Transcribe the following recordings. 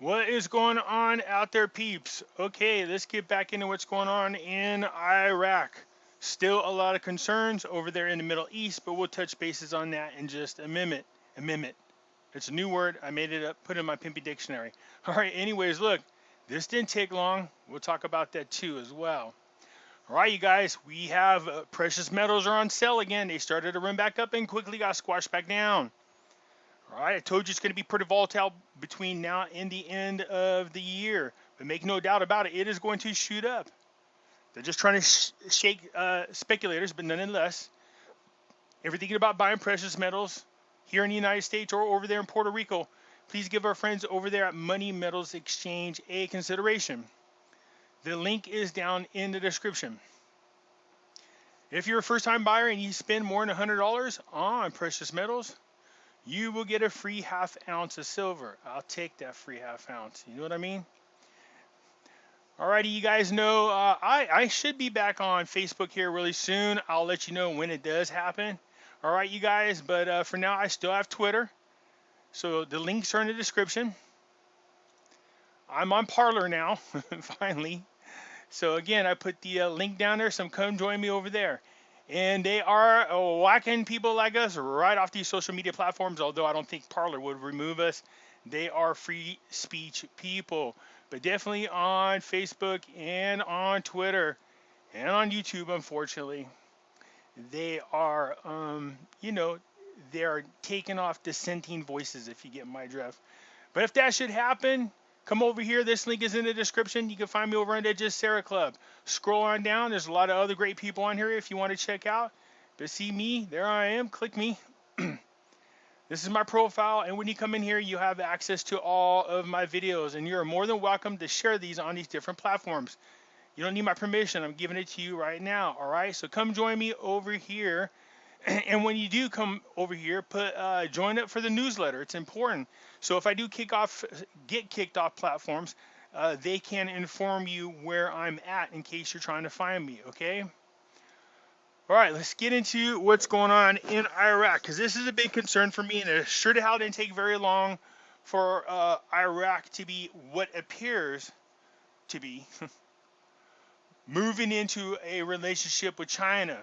What is going on out there, peeps? Okay, let's get back into what's going on in Iraq. Still a lot of concerns over there in the Middle East, but we'll touch bases on that in just a minute. A minute. It's a new word. I made it up, put it in my Pimpy dictionary. All right, anyways, look, this didn't take long. We'll talk about that too as well. All right, you guys, we have precious metals are on sale again. They started to run back up and quickly got squashed back down. All right, I told you it's going to be pretty volatile between now and the end of the year, but make no doubt about it, it is going to shoot up. They're just trying to shake speculators, but nonetheless, if you're thinking about buying precious metals here in the United States or over there in Puerto Rico, please give our friends over there at Money Metals Exchange a consideration. The link is down in the description. If you're a first-time buyer and you spend more than $100 on precious metals, you will get a free ½ ounce of silver. I'll take that free ½ ounce. You know what I mean? Alrighty, you guys know I should be back on Facebook here really soon. I'll let you know when it does happen. Alright, you guys, but for now I still have Twitter. So the links are in the description. I'm on Parler now, finally. So again, I put the link down there, so come join me over there. And they are whacking people like us right off these social media platforms, although I don't think Parler would remove us. They are free speech people. But definitely on Facebook and on Twitter and on YouTube, unfortunately, they are, they are taking off dissenting voices, if you get my drift. But if that should happen, come over here. This link is in the description. You can find me over on the GESARA Club. Scroll on down. There's a lot of other great people on here if you want to check out. But see me, there I am. Click me. This is my profile, and when you come in here, you have access to all of my videos, and you're more than welcome to share these on these different platforms. You don't need my permission. I'm giving it to you right now. All right, so come join me over here. And when you do come over here, join up for the newsletter. It's important. So if I do get kicked off platforms, they can inform you where I'm at in case you're trying to find me. Okay. All right, let's get into what's going on in Iraq, because this is a big concern for me, and it sure to hell didn't take very long for Iraq to be what appears to be moving into a relationship with China.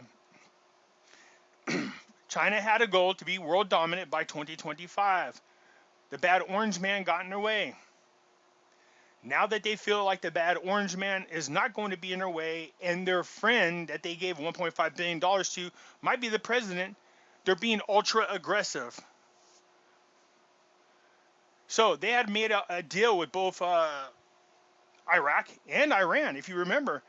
China had a goal to be world dominant by 2025. The bad orange man got in their way. Now that they feel like the bad orange man is not going to be in their way, and their friend that they gave $1.5 billion to might be the president, they're being ultra aggressive. So they had made a deal with both Iraq and Iran. If you remember,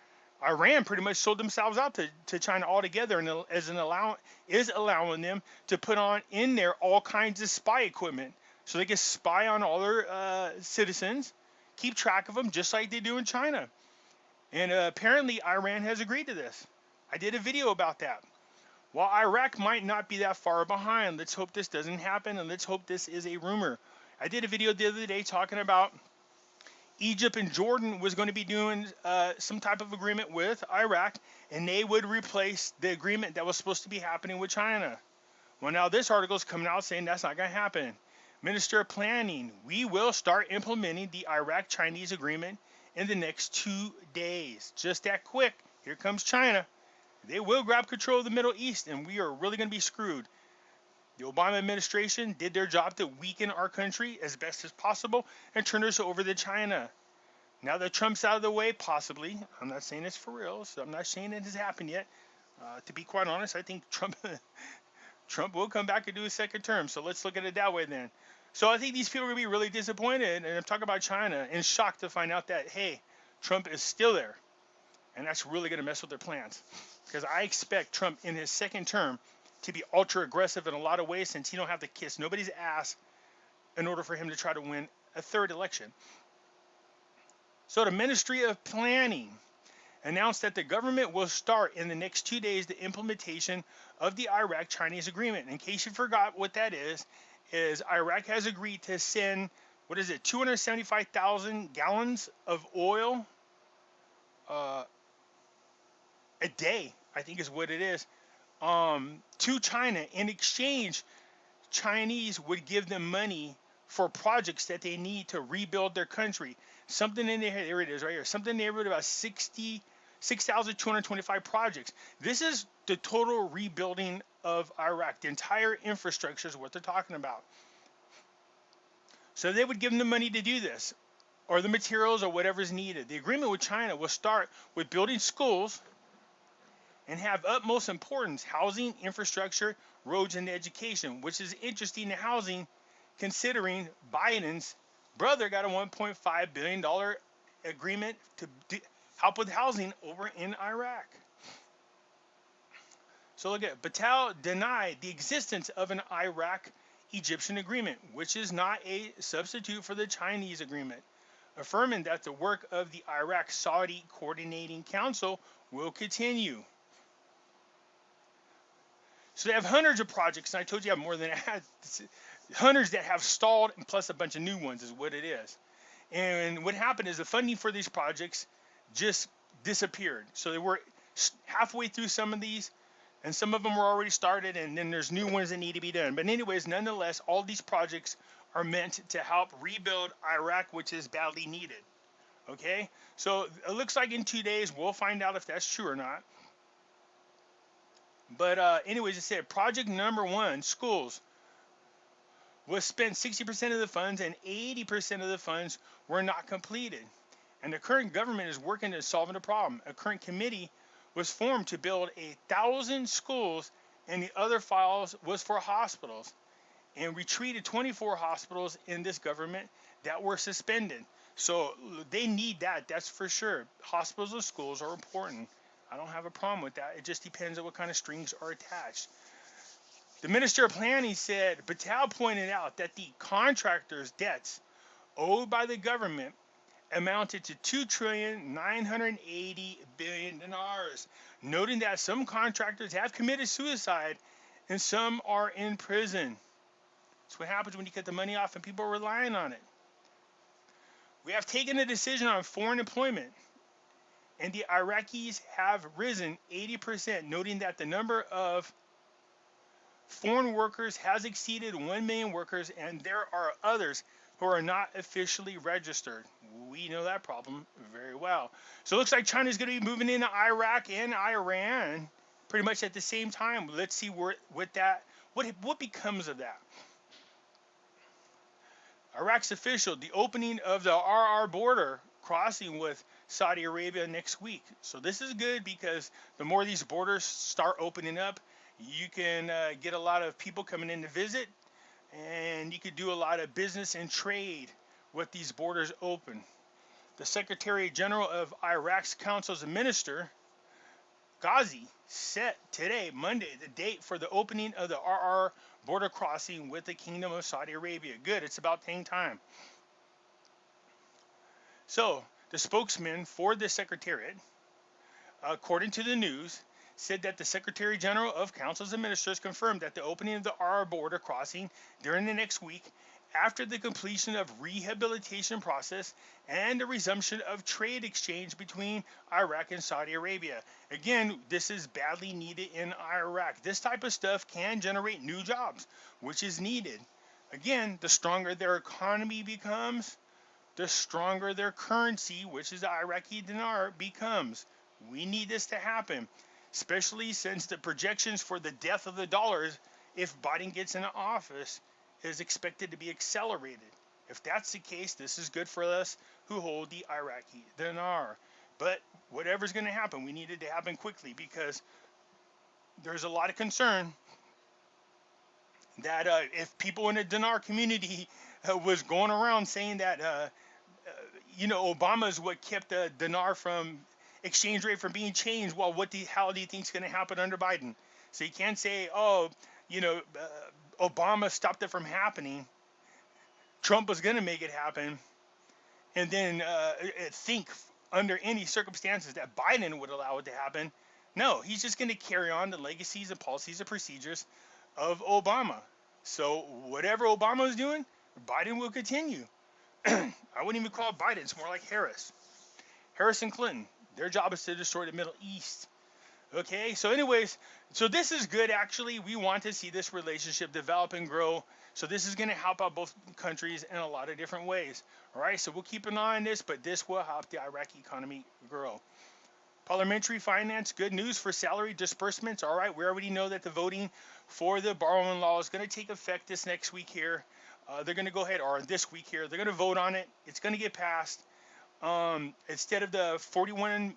Iran pretty much sold themselves out to China altogether, and is allowing them to put on in there all kinds of spy equipment, so they can spy on all their citizens, keep track of them just like they do in China. And apparently Iran has agreed to this. I did a video about that. While Iraq might not be that far behind, let's hope this doesn't happen, and let's hope this is a rumor. I did a video the other day talking about Egypt and Jordan was going to be doing some type of agreement with Iraq, and they would replace the agreement that was supposed to be happening with China. Well, now this article is coming out saying that's not going to happen. Minister of Planning, we will start implementing the Iraq-Chinese agreement in the next 2 days. Just that quick. Here comes China. They will grab control of the Middle East, and we are really going to be screwed. The Obama administration did their job to weaken our country as best as possible and turn us over to China. Now that Trump's out of the way, possibly. I'm not saying it's for real, so I'm not saying it has happened yet. To be quite honest, I think Trump will come back and do a second term. So let's look at it that way then. So I think these people are going to be really disappointed, and I'm talking about China, and shocked to find out that, hey, Trump is still there. And that's really going to mess with their plans. Because I expect Trump in his second term to be ultra aggressive in a lot of ways, since he don't have to kiss nobody's ass in order for him to try to win a third election. So the Ministry of Planning announced that the government will start in the next 2 days the implementation of the Iraq-Chinese agreement. In case you forgot what that is Iraq has agreed to send, 275,000 gallons of oil a day, I think is what it is, to China. In exchange, Chinese would give them money for projects that they need to rebuild their country. Something in there, there it is right here, something in the neighborhood about 6,225 projects. This is the total rebuilding of Iraq. The entire infrastructure is what they're talking about. So they would give them the money to do this, or the materials, or whatever's needed. The agreement with China will start with building schools and have utmost importance: housing, infrastructure, roads, and education, which is interesting in housing, considering Biden's brother got a $1.5 billion agreement to help with housing over in Iraq. So look at Patel denied the existence of an Iraq-Egyptian agreement, which is not a substitute for the Chinese agreement, affirming that the work of the Iraq-Saudi Coordinating Council will continue. So they have hundreds of projects, and I told you I have more than that. Hundreds that have stalled, and plus a bunch of new ones is what it is. And what happened is the funding for these projects just disappeared. So they were halfway through some of these, and some of them were already started, and then there's new ones that need to be done. But anyways, nonetheless, all these projects are meant to help rebuild Iraq, which is badly needed. Okay? So it looks like in 2 days we'll find out if that's true or not. But anyways, it said project number 1, schools, was spent 60% of the funds, and 80% of the funds were not completed. And the current government is working to solve the problem. A current committee was formed to build 1,000 schools, and the other files was for hospitals. And we treated 24 hospitals in this government that were suspended. So they need that, that's for sure. Hospitals and schools are important. I don't have a problem with that. It just depends on what kind of strings are attached. The Minister of Planning said, Patel pointed out that the contractors' debts owed by the government amounted to $2,980 billion, noting that some contractors have committed suicide and some are in prison. That's what happens when you cut the money off and people are relying on it. We have taken a decision on foreign employment, and the Iraqis have risen 80%, noting that the number of foreign workers has exceeded 1 million workers, and there are others who are not officially registered. We know that problem very well. So it looks like China's going to be moving into Iraq and Iran pretty much at the same time. Let's see what becomes of that. Iraq's official, the opening of the RR border crossing with Saudi Arabia next week. So this is good because the more these borders start opening up, you can get a lot of people coming in to visit, and you could do a lot of business and trade with these borders open. The Secretary General of Iraq's Council's Minister, Ghazi, set today, Monday, the date for the opening of the RR border crossing with the Kingdom of Saudi Arabia. Good, it's about dang time. So, the spokesman for the Secretariat, according to the news, said that the Secretary General of Councils and Ministers confirmed that the opening of the RR border crossing during the next week, after the completion of rehabilitation process and the resumption of trade exchange between Iraq and Saudi Arabia. Again, this is badly needed in Iraq. This type of stuff can generate new jobs, which is needed. Again, the stronger their economy becomes, the stronger their currency, which is the Iraqi dinar, becomes. We need this to happen, especially since the projections for the death of the dollars, if Biden gets into office, is expected to be accelerated. If that's the case, this is good for us who hold the Iraqi dinar. But whatever's going to happen, we need it to happen quickly, because there's a lot of concern that if people in the dinar community was going around saying that, Obama is what kept the dinar from exchange rate from being changed, well, how do you think is going to happen under Biden? So you can't say, Obama stopped it from happening. Trump was going to make it happen, and then think under any circumstances that Biden would allow it to happen. No, he's just going to carry on the legacies and policies and procedures of Obama. So whatever Obama is doing, Biden will continue. I wouldn't even call it Biden. It's more like Harris and Clinton. Their job is to destroy the Middle East. Okay, so anyways, so this is good actually. We want to see this relationship develop and grow. So this is going to help out both countries in a lot of different ways. All right, so we'll keep an eye on this, but this will help the Iraqi economy grow. Parliamentary finance, good news for salary disbursements. All right, we already know that the voting for the borrowing law is going to take effect this next week here. They're going to go ahead, or this week here, they're going to vote on it. It's going to get passed. Instead of the 41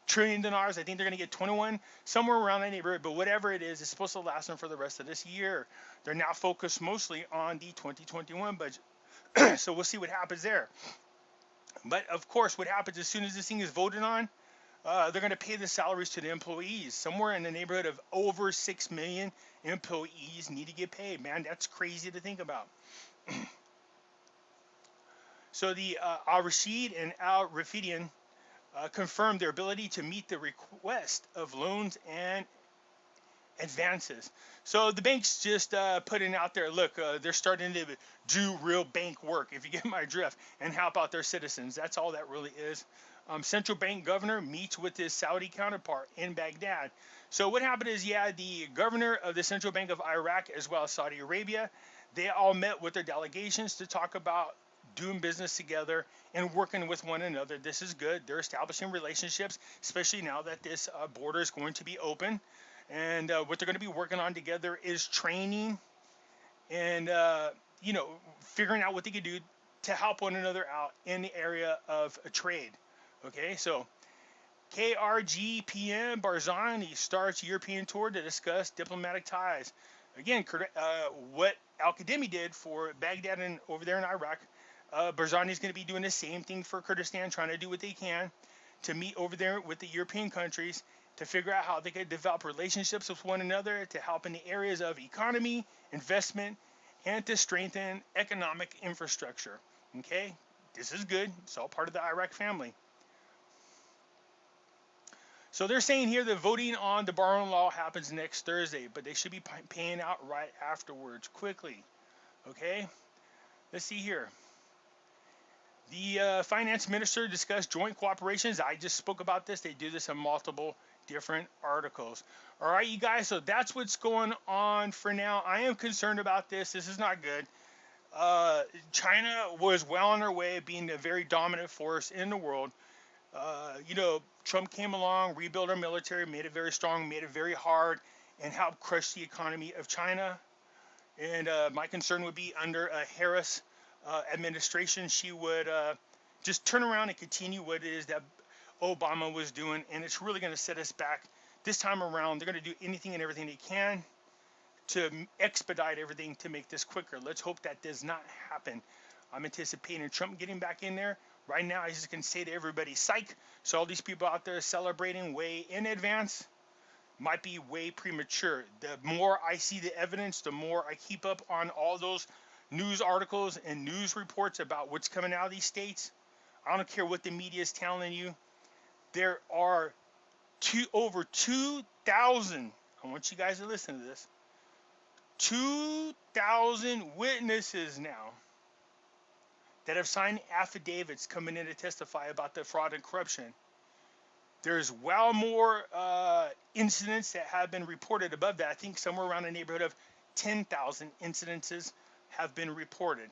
trillion dinars, I think they're going to get 21, somewhere around that neighborhood. But whatever it is, it's supposed to last them for the rest of this year. They're now focused mostly on the 2021 budget. So we'll see what happens there. But of course, what happens as soon as this thing is voted on, they're going to pay the salaries to the employees. Somewhere in the neighborhood of over 6 million employees need to get paid. Man, that's crazy to think about. So the Al-Rashid and Al-Rafidian confirmed their ability to meet the request of loans and advances. So the bank's just putting out there, look, they're starting to do real bank work, if you get my drift, and help out their citizens. That's all that really is. Central bank governor meets with his Saudi counterpart in Baghdad. So what happened is, the governor of the Central Bank of Iraq as well as Saudi Arabia, they all met with their delegations to talk about doing business together and working with one another. This is good. They're establishing relationships, especially now that this border is going to be open. And what they're going to be working on together is training and, figuring out what they could do to help one another out in the area of a trade. Okay, so KRG-PM Barzani starts European tour to discuss diplomatic ties. Again, what Al-Qademi did for Baghdad and over there in Iraq, Barzani is going to be doing the same thing for Kurdistan, trying to do what they can to meet over there with the European countries to figure out how they could develop relationships with one another to help in the areas of economy, investment, and to strengthen economic infrastructure. Okay, this is good. It's all part of the Iraq family. So they're saying here that voting on the borrowing law happens next Thursday, but they should be paying out right afterwards, quickly. Okay, let's see here. The finance minister discussed joint cooperations. I just spoke about this. They do this in multiple different articles. All right, you guys, so that's what's going on for now. I am concerned about this. This is not good. China was well on their way of being a very dominant force in the world. Trump came along, rebuilt our military, made it very strong, made it very hard, and helped crush the economy of China. And my concern would be under a Harris administration, she would just turn around and continue what it is that Obama was doing, and it's really going to set us back. This time around, they're going to do anything and everything they can to expedite everything to make this quicker. Let's hope that does not happen. I'm anticipating Trump getting back in there. Right now, I just can say to everybody, psych. So all these people out there celebrating way in advance might be way premature. The more I see the evidence, the more I keep up on all those news articles and news reports about what's coming out of these states. I don't care what the media is telling you. There are over 2,000, I want you guys to listen to this, 2,000 witnesses now that have signed affidavits coming in to testify about the fraud and corruption. There's well more incidents that have been reported above that. I think somewhere around the neighborhood of 10,000 incidences have been reported.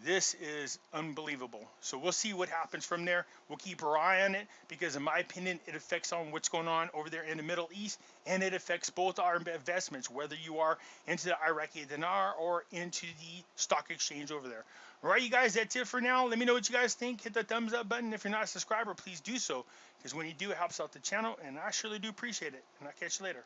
This is unbelievable. So we'll see what happens from there. We'll keep our eye on it because, in my opinion, it affects on what's going on over there in the Middle East, and it affects both our investments, whether you are into the Iraqi dinar or into the stock exchange over there. All right, you guys, that's it for now. Let me know what you guys think. Hit the thumbs up button. If you're not a subscriber, please do so, because when you do, it helps out the channel, and I surely do appreciate it. And I'll catch you later.